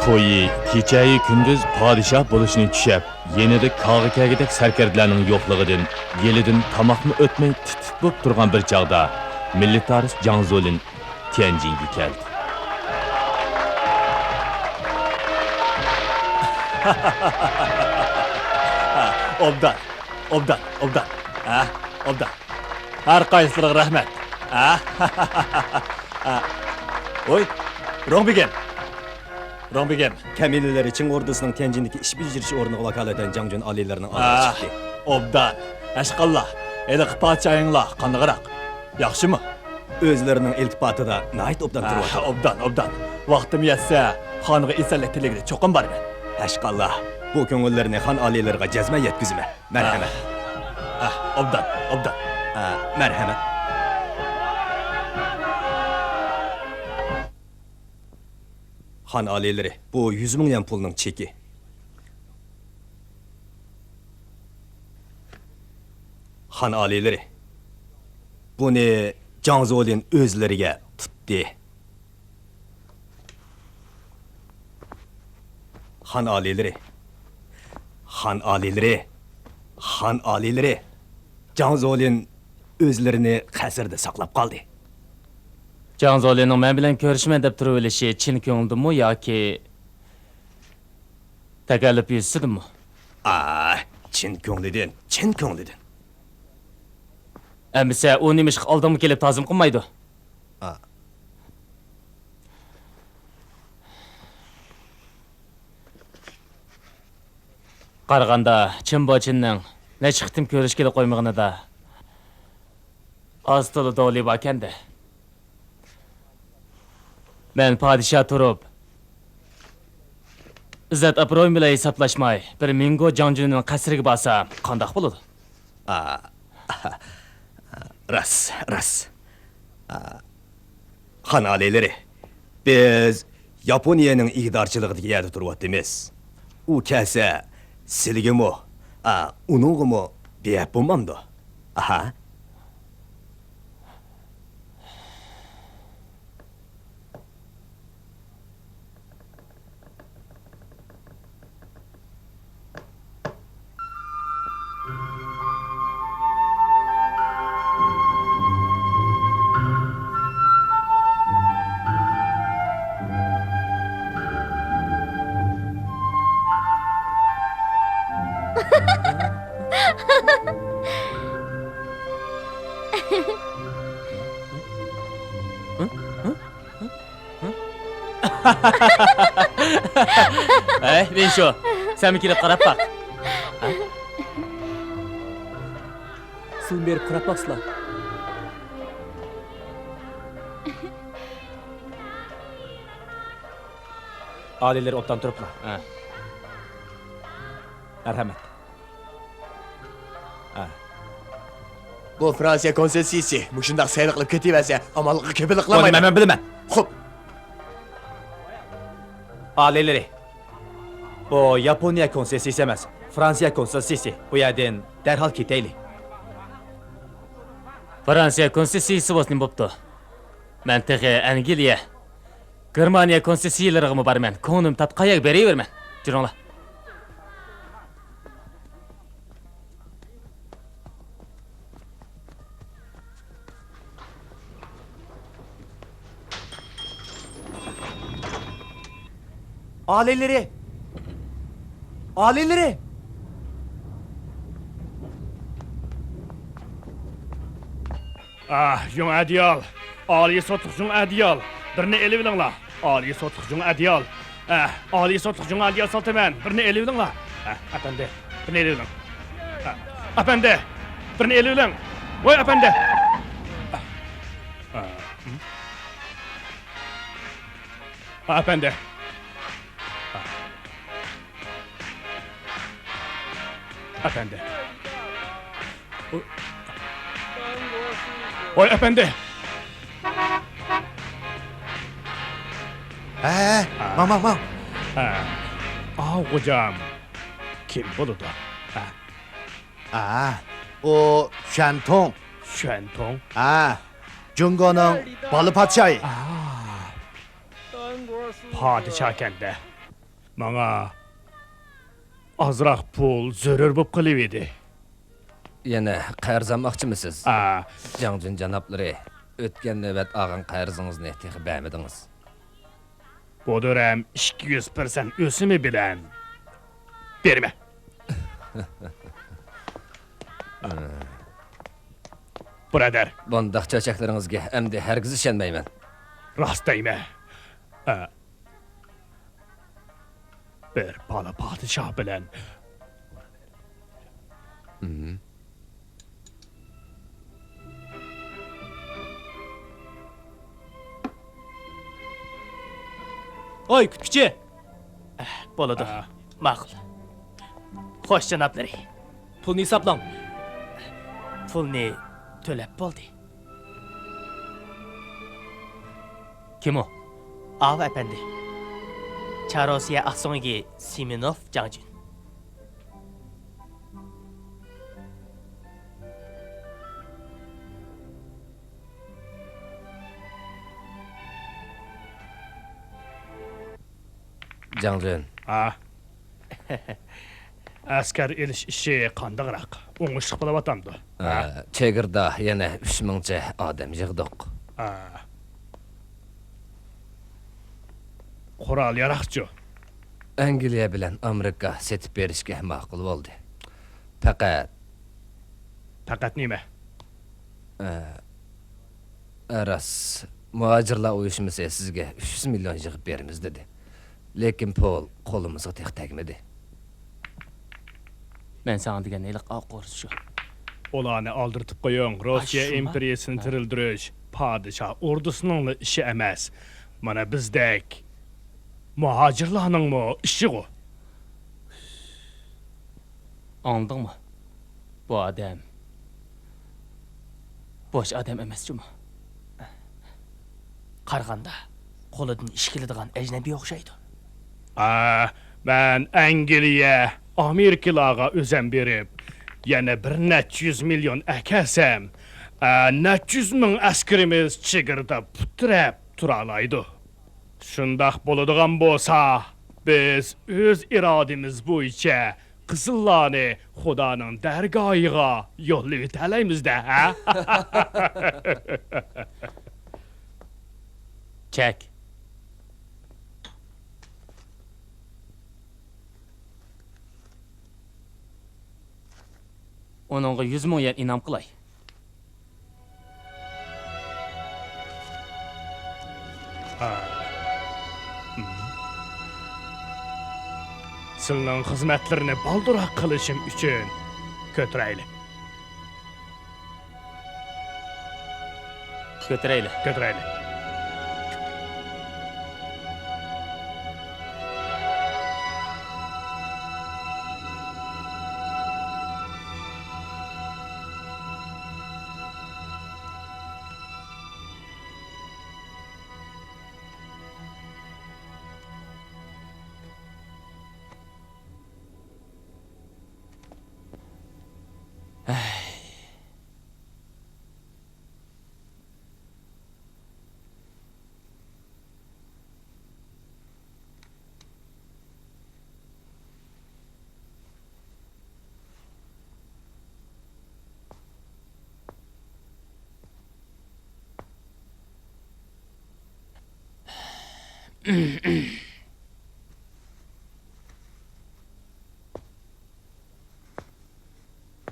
To'yi kechayi kunduz podshoh bo'lishini tushab, yenida kog'i kagidek sarkarlarning yo'qligidan, yelidan tamoqni o'tmay tit bo'lib turgan bir chog'da millatariст Jang Zolin Tianjinga keldi. Obdan. Obdan. Har qaysiga rahmat. Oy, Rongbegem. Kamililer için ordusының Tianjin'deki iş beceriş ornuğa vakaleten Jangjun aliylerinin adı çıktı. Obdan. Aşqallah. Eliq padşahinglar qanaqaraq? Yaxşı mı? Özlerinin iltifatı da nait obdan durur. Obdan. Vaqtim yetsa, xonga esallik tiligida cho'qim borman. Aşkallah, bu köngüllerini han aliylerine cezme yetkizme. Merhamet. Obdan. Merhamet. Han alileri, bu 100 milyon pulunun çeki. Han alileri, bunu Jang Zolin özleriga tuttu. Han alileri, Jang Zolin özlerini qasrda saqlab qoldi. Jang Zolinning men bilan ko'rishman deb turib olishi chin ko'ngildimi yoki takalluf yuzisidimi? Chin ko'nglidan. Amisa u nima ish oldimga kelib ta'zim qilmaydi? Qaraganda Chinbochinning necha qitim ko'rishga qo'ymag'inida ostili doli bakanda. Men podshoh turib, izzat abro'yim bilan hisoblashmay, bir Mingo Jangjunning qasriga borsam, qandoq bo'ladi? Ras. Han alileri, biz Yaponiyaning iqtidorchiligidagi yerda turyapmiz. U kelsa, sizgimi, uningmi beyap bo'lmamdi. Rinsho, sen mi kirib qarab baq? Sil berib qarab baqsizlar. Aliler otdan turuplar. Merhamet. Bu Fransiya konsesiyasi mushundaq sayr qilib ketaversa, amalga ko'plik qilmayman. Men bilaman. Xo'p, Alileri. Bu Yaponiya konsesiyasi emas, Fransiya konsesiyasi. Bu yerden derhal ketaylik. Fransiya konsesiyasi bo'lsin bo'pti. Men texe Angliya, Germaniya konsesiyalariga borman. Ko'nglim tatqayak beraverman. Juringlar. Alileri. Jung adiyal. Aliy sotliq jung adiyal. Birini elib olinglar. Aliy sotliq jung adiyal. Aliy sotliq jung adiyal saltaman. Birini elib olinglar. Apandi. Birini elib oling. Apandi. Birini elib oling. Voy apandi. Apandi. Apandi. Oy efendi. Mam. Hocam. Kim buludu? O Şentong. Şentong. Cungo'nun balı padişahı. Padişah kende. Bana azroq pul zörür bo'lib qilib edi. Yana qarz almoqchimisiz? Ah, Janjun janoblari, o'tgan navbat olgan qarzingizni texi bermedingiz. bu dönem 200% ösümü bilen. Berme. Brother, Bundaq çaçaqlarınızga endi hergiz ishonmayman. rast deyme. Bir bala padişah bilen. Oy kütükçü. Boladı. Ma'qul. Xo'sh janoblari. Pulni hisoblang. Pulni to'lab bo'ldi. Kim o? Av efendi. Charosiya ahsongi Simenov Jangjun. Janjun, Ah. Askar elish ishi qandaqroq? O'ngishli bo'lib atamdi. chegirda yana 3000 cha odam yig'diq. Qurol yaroqchi. Angliya bilan Amerika setib berishga ma'qul bo'ldi. Faqat Faqat nima? Aras muhojirlar uyushmasi sizga 300 million yig'ib beramiz dedi. Lekin pul qo'limizga teq tegmedi. Men sana degan eliq oqurs shu. Ularni aldırtıp qo'ying. Rossiya shuma? imperiyasini tirildirish podshoh ordusining ishi emas. Mana bizdek muhojirlarning ishi o. Anladingmi? Bu odam bosh odam emas-ku. Qarg'anda qo'lidan ish keladigan ajnabiy o'xshaydi. Ben Angliya, Amerikalarga özem berib, yana bir necha 100 milyon akasam, necha 100 ming askarimiz chegirda putirab turalaydi. Shundaq bo'ladigan bo'lsa, biz o'z irodamiz bo'yicha qizillarni Xudoning dargohiga yo'llab o'talaymiz-da, ha? Çek. Onunğa 100 ming yen inam qilay. Sizning xizmatlarni balduroq qilishim uchun ko'tirayli. Götüreyli. Ko'tirayli.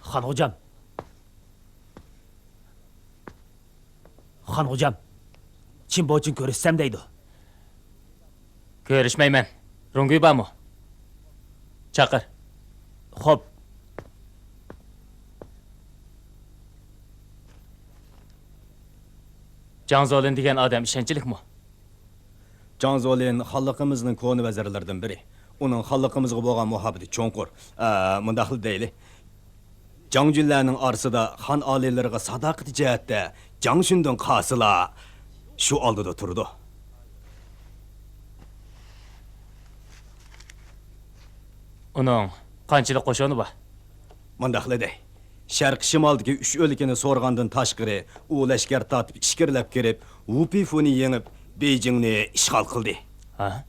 Xan hocam. Xan hocam. Çin boçun görüşsem deydi. Görüşmeymen. Runguy barmı? Çakır. Hop. Canzolin degan odam ishonchlikmi? Can Zolin xalqimizning koni vazirlaridan biri. Uning xalqimizga bo'lgan muhabbati cho'nqur. Mundaqli deyli. Жаңжүнләрнең арасында хан алийләргә садақат җәһәттә Жаңшүннең қасыла шу алдыда турды. Uning qanchalik qo'shoni bor? Мындақлады. Шәрq шималдагы 3 өлкәне соргандан ташқыры, у ләшкәр татып ишкерләп кирип, Вупифуны еңип, Бейҗиңне ишгал кылды. Ha?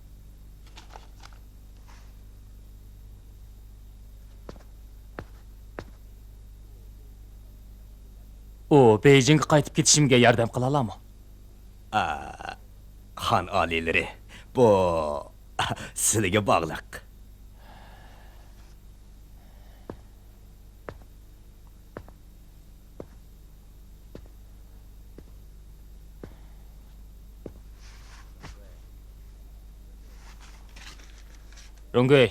U Beijingga qaytib ketishimga yordam qila oladimi? Хан алийләре бу sizlarga bog'liq. Rungoy,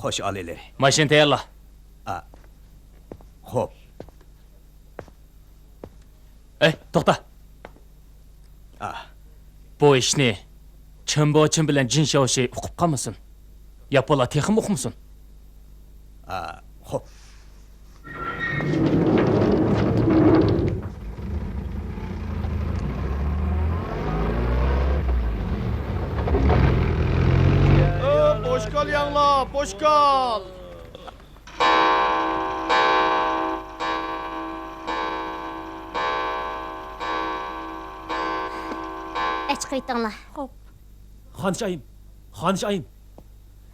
Xo'sh aliylar. mashina tayyorla. Xo'p. To'xta. Bu ishni Chimbochim bilan Jin Shaoshi o'qib qolmasin. Yaponlar texim o'qimsin. Xo'p. Boş kal yanla, boş kal. Aç qaytыңlar. Xo'p. Xonishayim.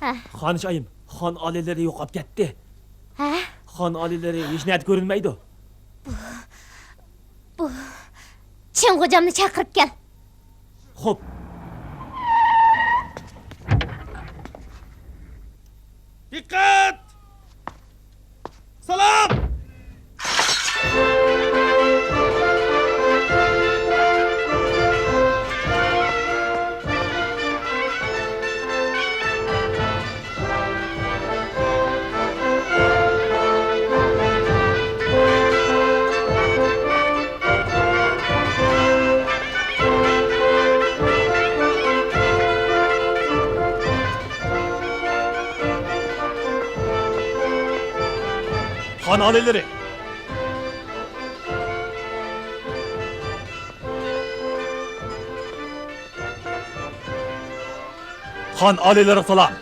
Ha. Xonishayim. Xon oliylari yo'qolib ketdi. Ha? Xon oliylari hech narsa ko'rinmaydi. Chin xo'jamni chaqirib kel. Xo'p. Dikkat! Salam! Xon oliylari. Xon oliylari salom.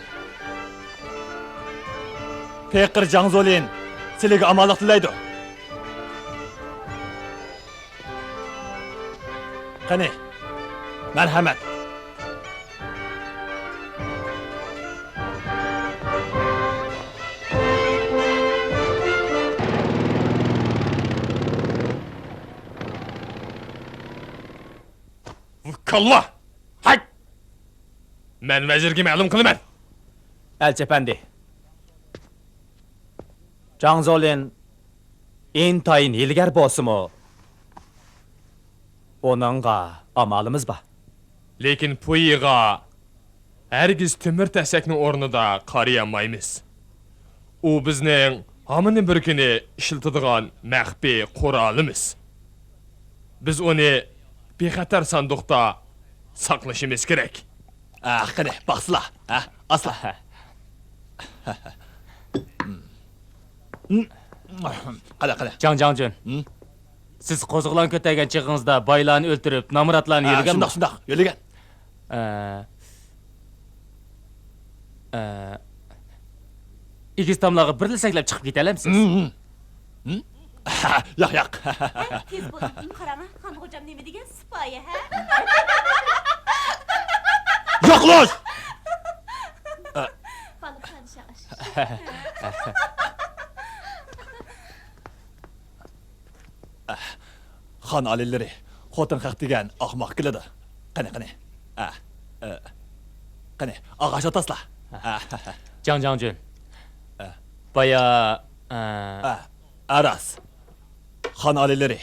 Peqir Jangzolin sizlarga amonlik tilaydi. Qani, marhamat. Kalla! Hayt! Men vezirga ma'lum qilaman. Elçi efendi. Zhangzolin intayin ilgar bo'lsa-mu, onunga amalimiz bor. Lekin Puyiga hergiz temir tasakning o'rnida qarayamaymiz. U bizning hamini bir kuni ishlatadigan maxfiy qurolimiz. Biz uni bexatar sanduqda saqlashimiz kerak. Qani, baxsila. Asla. Qala. Jangjun. Siz qo'zg'olon ko'targan chig'ingizda boylarni o'ltirib, namuratlarni yurganmi? Shundoq, yo'ligan. Igiz tomlog'i birli saklab chiqib ketalamsiz? Yo'q. Tez bo'lib qarama, xon xo'jam nima degan sipoyi, ha? Yo'qlash! Baliq tanishamiz. Xon oliylari xotin haq degan ahmoq keladi. Qani. Qani, og'ash otaslar. Jangjun. Baya Aras. Xon oliylari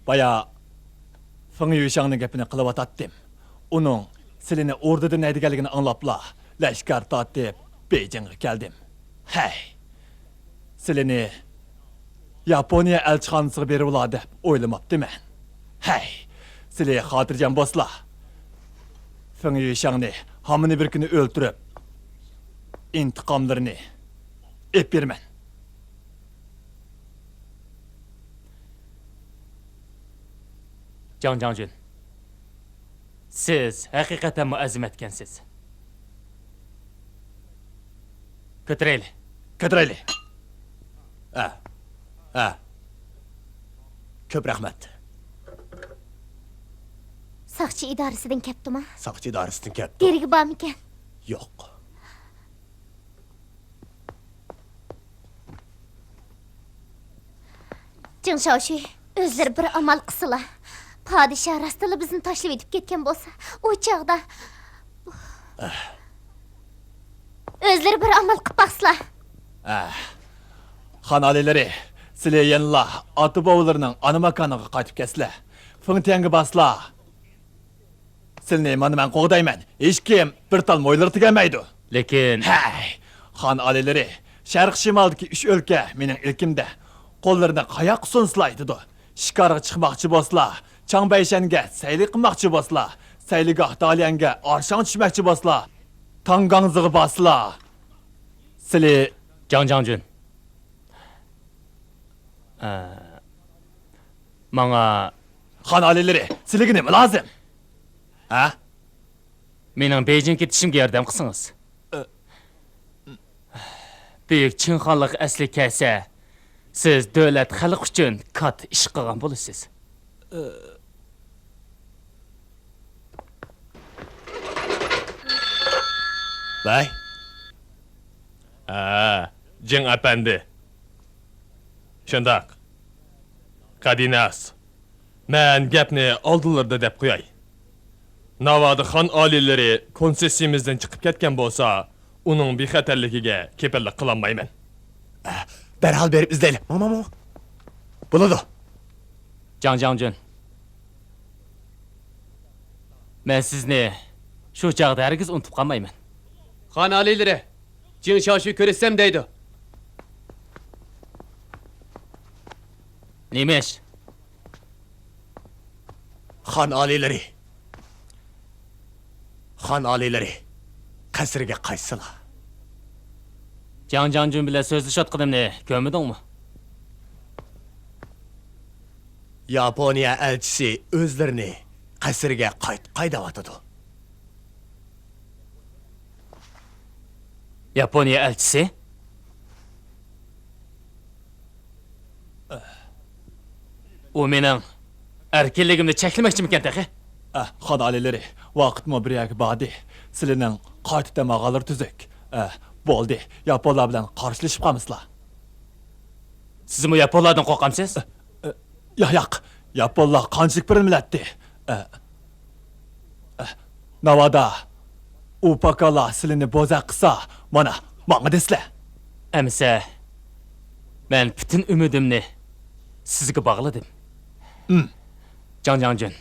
baya Feng Yushangning gapini qilib o'tatdim. Uning sizlarni o'rdadan aytganligini anglabla, lashkar tortib Beijingga keldim. Hey. Sizlarni Yaponiya elchixonasiga berib oladi deb o'ylamabdiman. Hey. Sizlar xotirjam bo'lsizlar. Feng Yushangni hamini bir kuni o'ltirib, intiqomlarini ep berman. Janjun. Siz haqiqatan muazzam etgansiz. Ko'tarayli. Ko'tarayli. Ko'p rahmat. Saqchi idorasidan kelibdimi? Saqchi idorasidan kelibdi. Derigi bormikan? Yo'q. Jing Shaoxu, o'zlari bir amal qilsalar. Padişah rastla bizni tashlab etib ketgan bo'lsa, u chaqda o'zlari bir amal qilib baqslar. Xan alileri, sizlar yanla ota bobolarning ana makoniga qaytib kelsizlar. Fingtianga baslar. Sizlarni mana men qo'g'dayman. Hech kim bir tal mo'ylar tegamaydi. Lekin Hay, xan alileri, sharq shimoldagi 3 o'lka mening ilkimda. Qo'llarida qayoq sunslaydi. Shikarga chiqmoqchi bo'lsalar, Changbayshanga sayli qilmoqchi bo'lsalar, sayligoh Dalyanga arshon tushmoqchi bo'lsalar, Tangangzig'i baslar. Sizlar Janjun. Manga xan alileri, sizlarga nima lozim? Ha? mening Beijing ketishimga yordam qilsangiz. Buyuk Qin xonligi asli kelsa, siz davlat xalq uchun katta ish qilgan bo'lasiz. Vay. Jing efendi. Şundak. Kadinas. Men gapni oldinlarda deb qo'yay. Navoda xon oliylari konsessiyamizdan chiqib ketgan bo'lsa, uning bexatarligiga kepillik qilolmayman. Derhal berip izleyelim. Mama. Buladı. Janjun. Men sizni shu chaqda hargiz unutib qolmayman. Xan alileri. Jin Shaoxu ko'rishsam deydi. Nima ish? Xan alileri. Xan alileri. Qasrga qaysilar? Janjun bilan so'zlashayotganimni ko'rmadingmi? Yaponiya elchisi o'zlarini qasrga qaydayotidu. Yaponiya elchisi? U mening erkinligimni cheklamoqchimikan taxi? Xon alileri, vaqtmi bir yak badi. Sizlarning qayta maqalar tuzuk. Bo'ldi. Yaponlar bilan qarshilashib qolmaslar. Siz bu yaponlardan qo'rqamsiz? Yo'q. Yaponlar qanchalik bir millatdi. Navoda u pakala sizlarni bo'zaq qilsa, mana desizlar. Amsa men butun umidimni sizga bog'ladim. Janjun.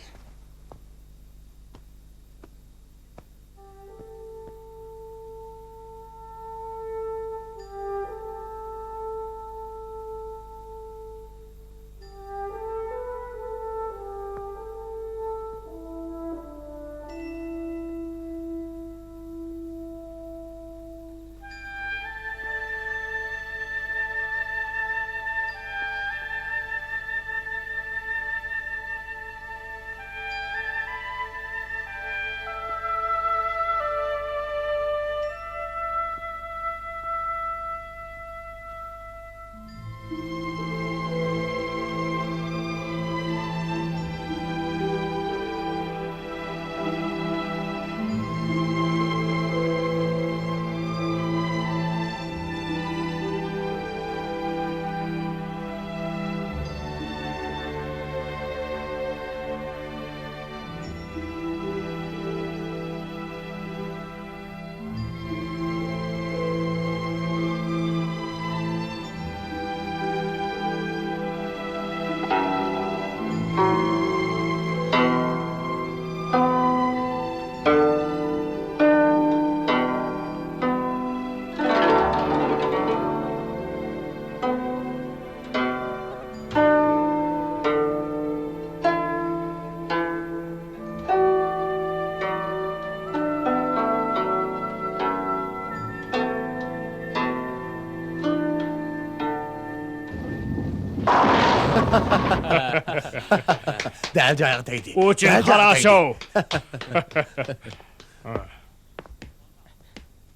Del joyiga tegdi. Uchun Del joyiga qarashov.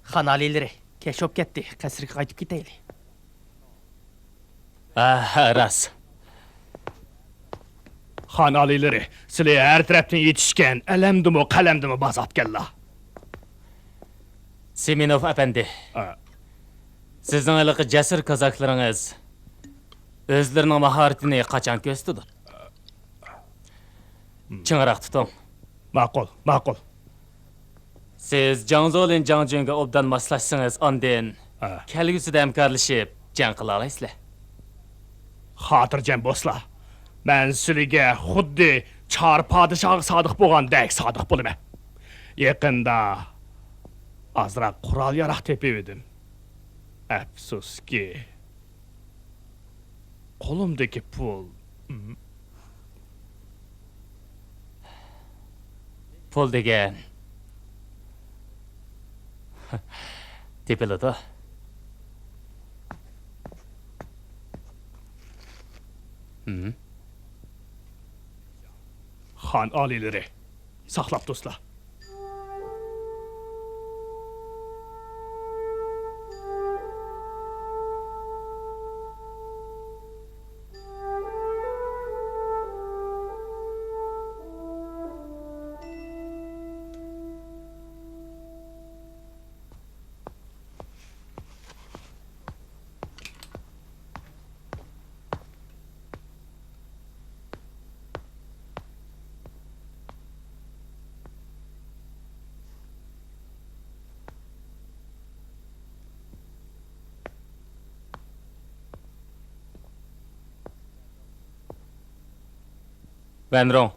Xan alileri, keş op ketdi. Qasrga qaytib ketayli. Ras. Xan alileri, sizlar her tarafdan yetişken, elemdimi, qalamdimi bazat kella. Seminov efendi. Sizin ılıqı cesur kazaklarınız özlerinin maharetini kaçan göstüdü. Çıngırak tutun. Maqul, maqul. Siz Jangzolin Jangjunga obdan maslaşsınız ondan kelgüsüde hemkarlaşıp jang qila alaysizlar. Xotirjam bo'slar. Men sizlarga xuddi Char podshoh sodiq bo'lgandek sodiq bo'laman. Yaqinda azroq qurol yaroq tepib edim. Afsuski qo'limdagi pul Pul degan tepiladi. xon oliylari saqlab do'stlar. Venron.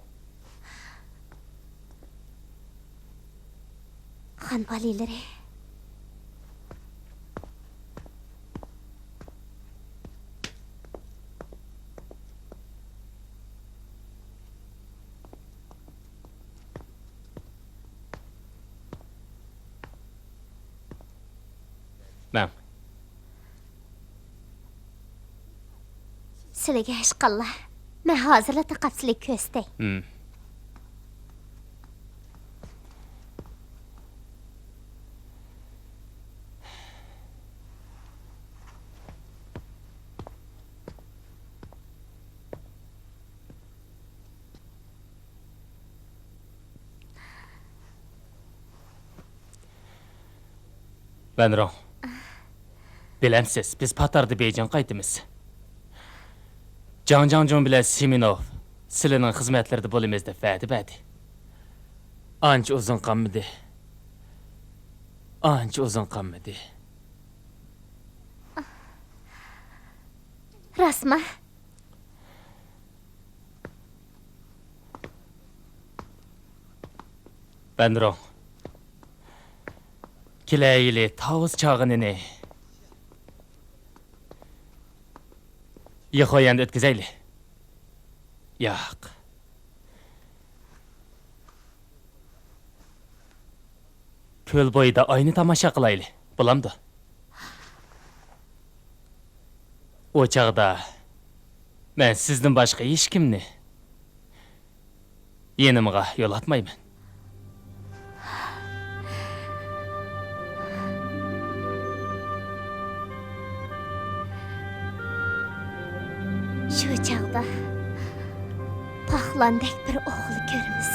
Xan valileri. Ben. Sizlarga hech qalla. Men hozirla taqabsizlik ko'stay. Venron. Bilemsiz, biz Patardı Beycan qaytımız. Jangjun bilan Seminov sizlarning xizmatlarida bo'lamiz deb va'da berdi. Ancha uzun qolmadi. Ancha uzun qolmadi. Rasma. Venron. Kilayli tavus çağınını Yıkoyan ötkizeyli. Yok. Köl boyida aynı tamaşa kılaylı. Bulamdı. O çağda ben sizden başka hiç kimni yenimga yol atmayman. Shu chaqda paxlandek bir o'g'il ko'ramiz.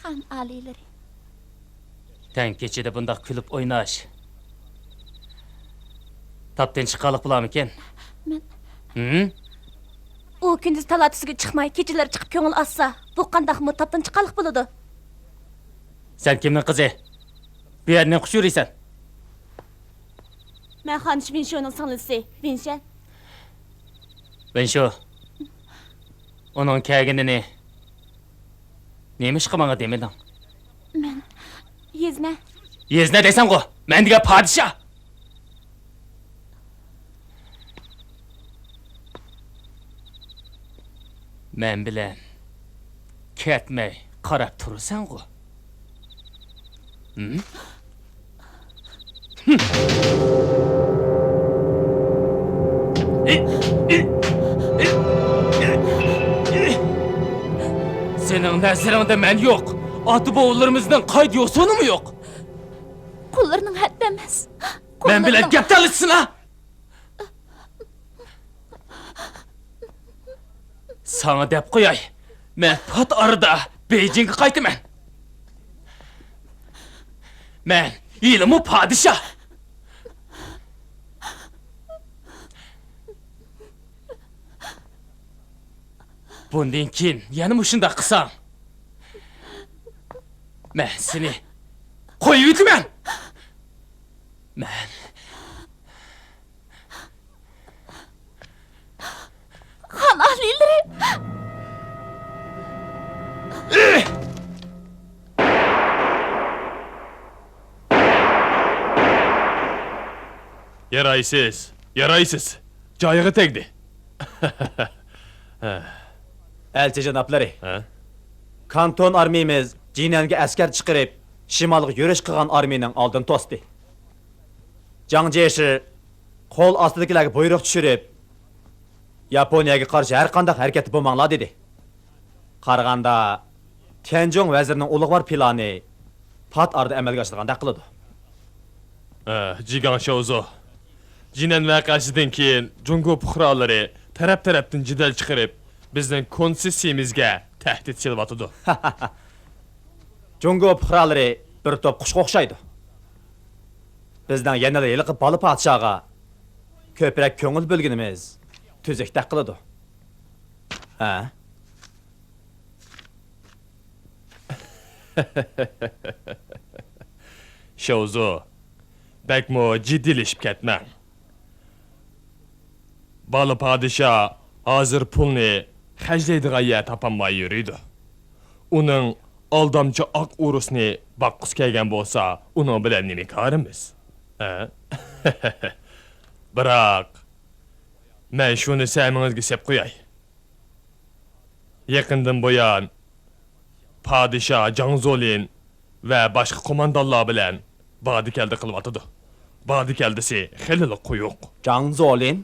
Xan alileri. Tän keçide bundaq külüp oynaş. Tapdan çıqqanlıq bulamıken? Men- Hı? U gündüz talatısıga chiqmay, kechalar chiqib ko'ngil assa, bu qandaqmı tapdan chiqqanliq bo'ladi? Sen kimning qizi? Bu yerdan qush yuriysan? Men Xanish Vinshoning singlisi, Vinshan. Ben şu. Onun kelganini nima ish qilmanga demeding? Men Yezna. Yezna desam ku, men degan podshoh. Men bilan ketmay qarab tursan ku. Senin nazarında men yok. Atı boğullarımızdan kaydı yok, sonu mu yok? Qo'llarining haddi emas. Men bilan gap talishsin ha. Sana dep qo'yay. Men pat arada Beijingga qaytaman. Men ilmi podshoh. Bundan keyin yana mushunda qilsam, men seni qo'yib yutaman. Men Xon ahliylari. Yaraysız. Joyiga tegdi. Elçi janoblari. Ha? Kanton armiyamiz Jinanga askar chiqarib, shimolga yurish qilgan armiyaning oldini to'sdi. Jang Jeshi qo'l ostidagilarga buyruq tushirib, Yaponiyaga qarshi har qanday harakat bo'lmanglar dedi. Qaraganda Tianjong vazirining ulug'vor plani pat arda amalga oshirilgandek qiladi. Jigan Shouzo. Jinan vaqasidan keyin Jungo puhrolari taraf-tarafdan jidal chiqarib, bizning konsessiyamizga tahdid silyotdi. Jungo puhrolari bir top qushga o'xshaydi. Bizdan yanada yiliqib bola podshohga ko'proq ko'ngil bo'lganimiz tuzakda qiladi. Ha? Shouzo, bakmo jiddilashib ketmang. Bola podshoh hozir pulni xajlaydigan yer topolmay yuriydi. Uning aldamchi oq urusni boqqis kelgan bo'lsa, uning bilan nima korimiz? Ha? Biroq men shuni samingizga sep qo'yay. Yaqindan buyon podshoh Jang Zolin va boshqa qo'mondonlar bilan bodikalda qilyotdi. Bodikaldasi xeyli quyuq. Jang Zolin?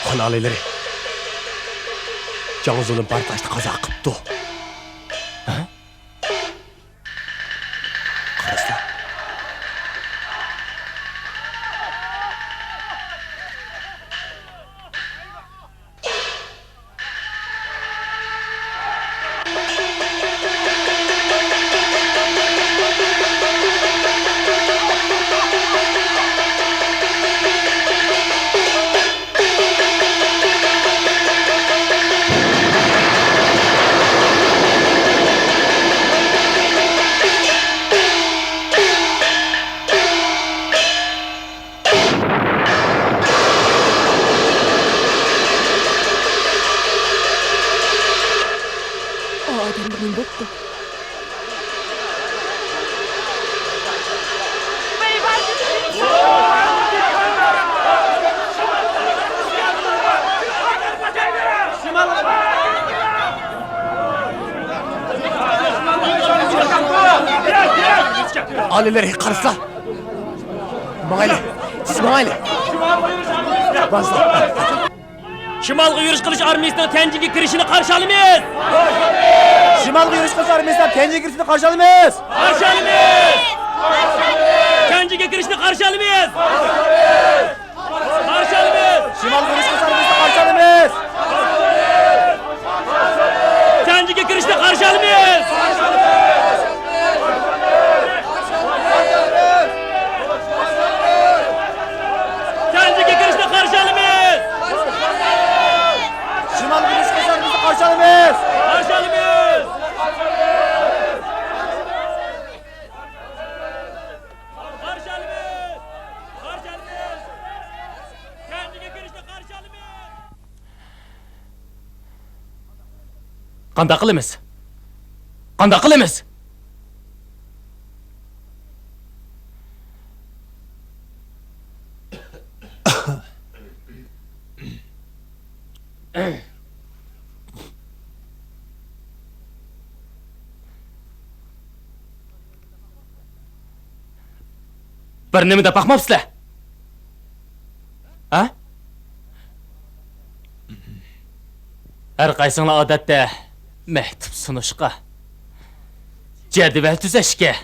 Xonalileri. Jang Zolin bartashni qazo qilibdi. Ha? Qaraslar. Alileri karısla. Mağayla. Siz mağayla. Basla. Şimalgı yürüş kılıç armiyasının Tencin'e girişini karşı alamayız. Şimalgı yürüyüş kılıç armiyasından Tenci girişini karşı alamayız. Karşı alamayız. Tencin'e girişini karşı alamayız. Karşı alamayız. Şimalgı yürüyüş kılıç armiyasından karşı alamayız. Tencin'e girişini karşı alamayız. Tencin'e girişini karşı alamayız. Şimalgı yürüyüş kılıç armiyasından karşı alamayız. Karşı alamayız. Karşı alamayız. Karşı alamayız. Tencin'e girişini karşı alamayız. Qanda qilamiz? Qanda qilamiz? Bir nima deb baqmabsizlar? Ha? Har qaysinglar odatda maktub sunishqa, jadval tuzashga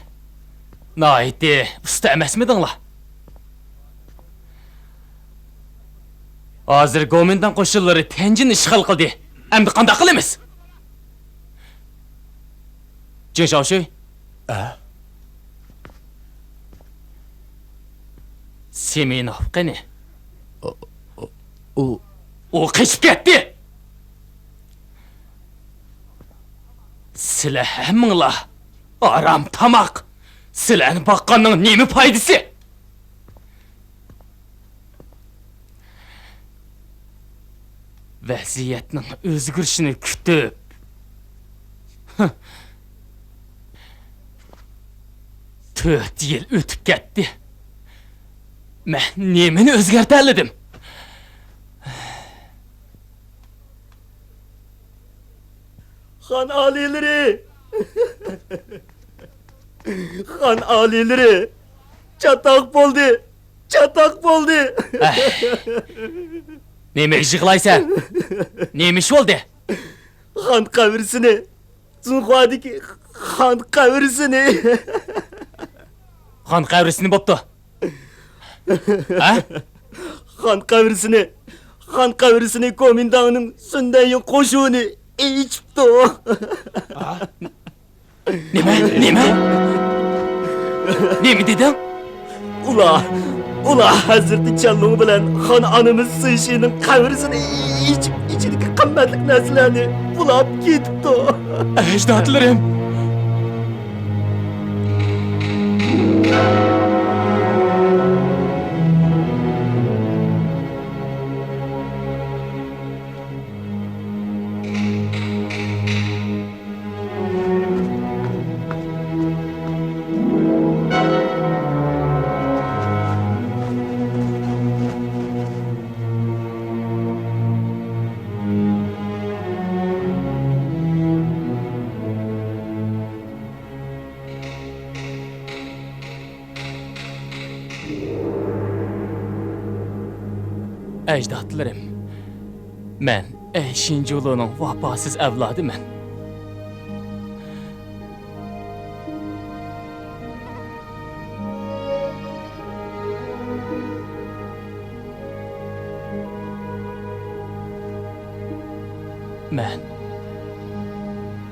noiti usta emasmidinglar? Hozir Gomindan qo'shinlari Tenjinni ishg'ol qildi. Endi qanday qilamiz? Jin Shaoshui? Semenov qani? U qechib ketdi. Sizlar hammanglar aram tamoq. Sizlarni boqqanning nima foydasi? Vaziyatning o'zgarishini kutib. 4 yil o'tib ketdi. Men nimani o'zgartirdim? Xan alileri. Xan alileri. Çatak bo'ldi. Çatak bo'ldi. Nima yig'laysan? Nima ish bo'ldi? Xan qavirsini. Zunxuadagi xan qavirsini. Xon qabrisini bo'pti. Ha? Xan qavirsini. Xan qavirsini komindanning sundayin qo'shuvini ichibdi. Nima? Nima deding? Ula hazreti Callon bilan xon onamiz Sishining qavirsini ichib ichidagi qimmatli narsalarni bulab ketibdi. Ajdodlarim. Ajdodlarim. Men Shinjuluning vafosiz avlodiman.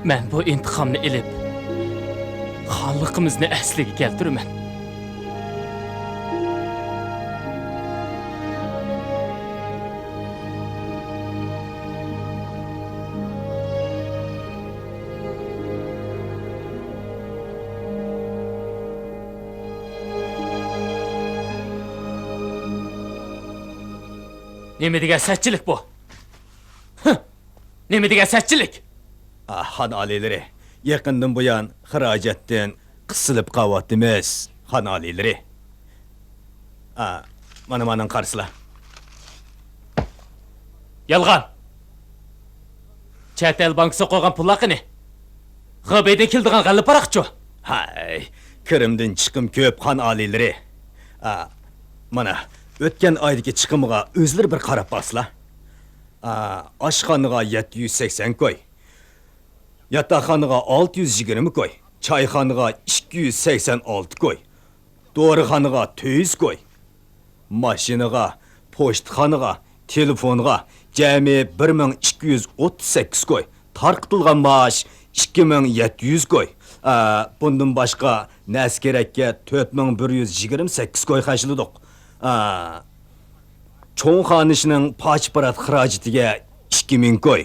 Men bu intiqomni ilib, xonliqimizni asliga keltiraman. Nima degan satchilik bu? Nima degan satchilik? Xan alileri. Yaqindan buyon xarajatdan qisilib qolyapmiz. Xan alileri. Mana qarsizlar. Yolg'on. Chet el bankasi qo'ygan pullar qani? G'obaydan keldigan g'alla paraqchi. Hay, Kirimdin chiqim ko'p xon oliylari. Mana o'tgan oydagi chiqimiga o'zlari bir qarab basla. Oshxonaga 780 koy. Yotoqxonaga 620 koy. Choyxonaga 286 koy. Dorixonaga 400 koy. Mashinaga, pochtxonaga, telefonga jami 1238 koy. Tarqitilgan maaş 2700 koy. Bundan başqa nas kerakka 4128 koy xarjladik. Cho'ng xonishning pachparat xarajatiga 2000 koy.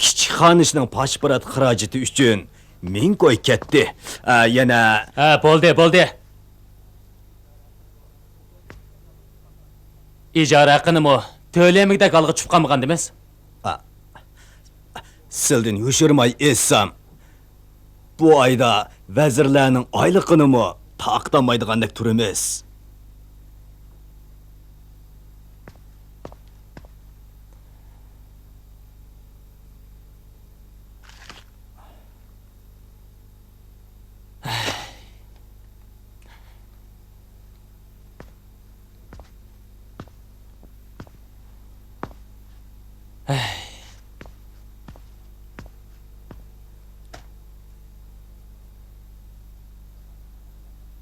Kichik xonishning pachparat xarajati uchun 1000 koy ketdi. Yana Ha, bo'ldi. İjara haqqini mo to'lamigdak olg'i tushib qolmagan demiz? Sildan yushirmay essam, bu ayda vazirlarning oyliqini mo taqdamaydigandek turimiz.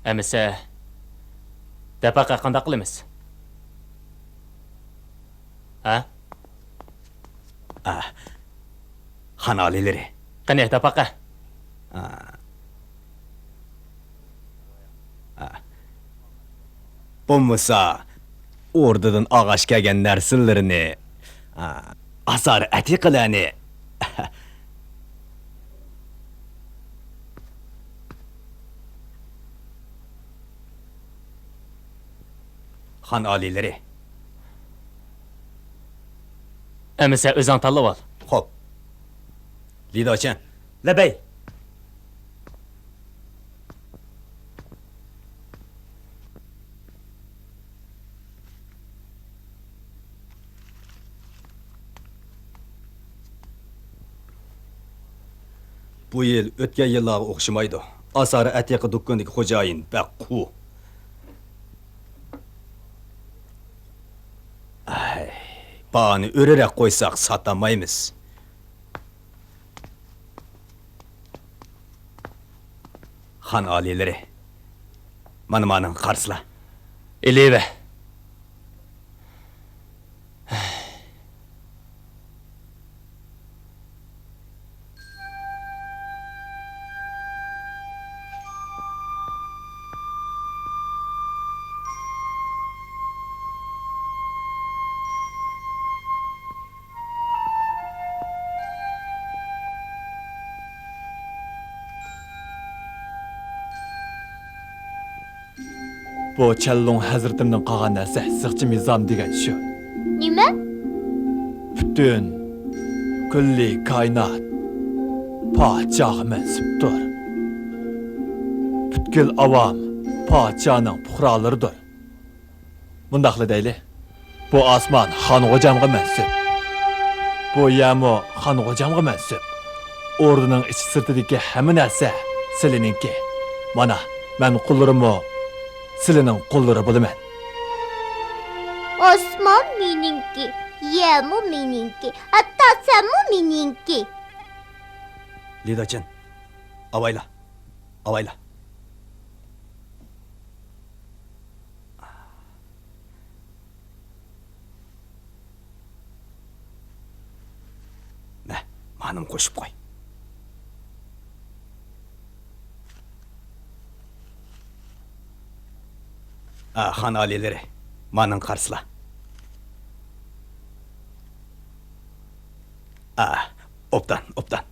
Әмісі, дәпаққа қандай қылымыз? Xon oliylari. Qani, dәпаққа? Bo'lmasa, o'rdadan og'ash kelgan narsalarni, asar atiqalarni xon oliylari. Әмісі, өзің tanlab ol. Xo'p. Lidochan, Labay. bu yil o'tgan yillarga o'xshamaydi. Asar atiqa do'kondagi xo'jayin baqu. Bani o'rarak qo'ysak sotamaymiz. Xon oliylari. Mana mening qarslar. Eleva. Bu Challon hazratimning qolgan narsa siqchi mizom degan shu. Nima? Butun kulli koinot podshoh mansubdir. Butkul avom podshohning puhrolaridir. Bundaqli deyli. Bu osmon xon g'ojamga mansub. Bu yamo xon g'ojamga mansub. O'rdining ichi sirtidagi hamma narsa siliningki. Mana men qullarimni Silining qo'llari bo'laman. Osmon meninki, yermu meninki, hatto senmu meninki. Lidochan, avayla. Ne, manim qo'shib qo'y. Xon oliylari, mening qarslar. Obdan.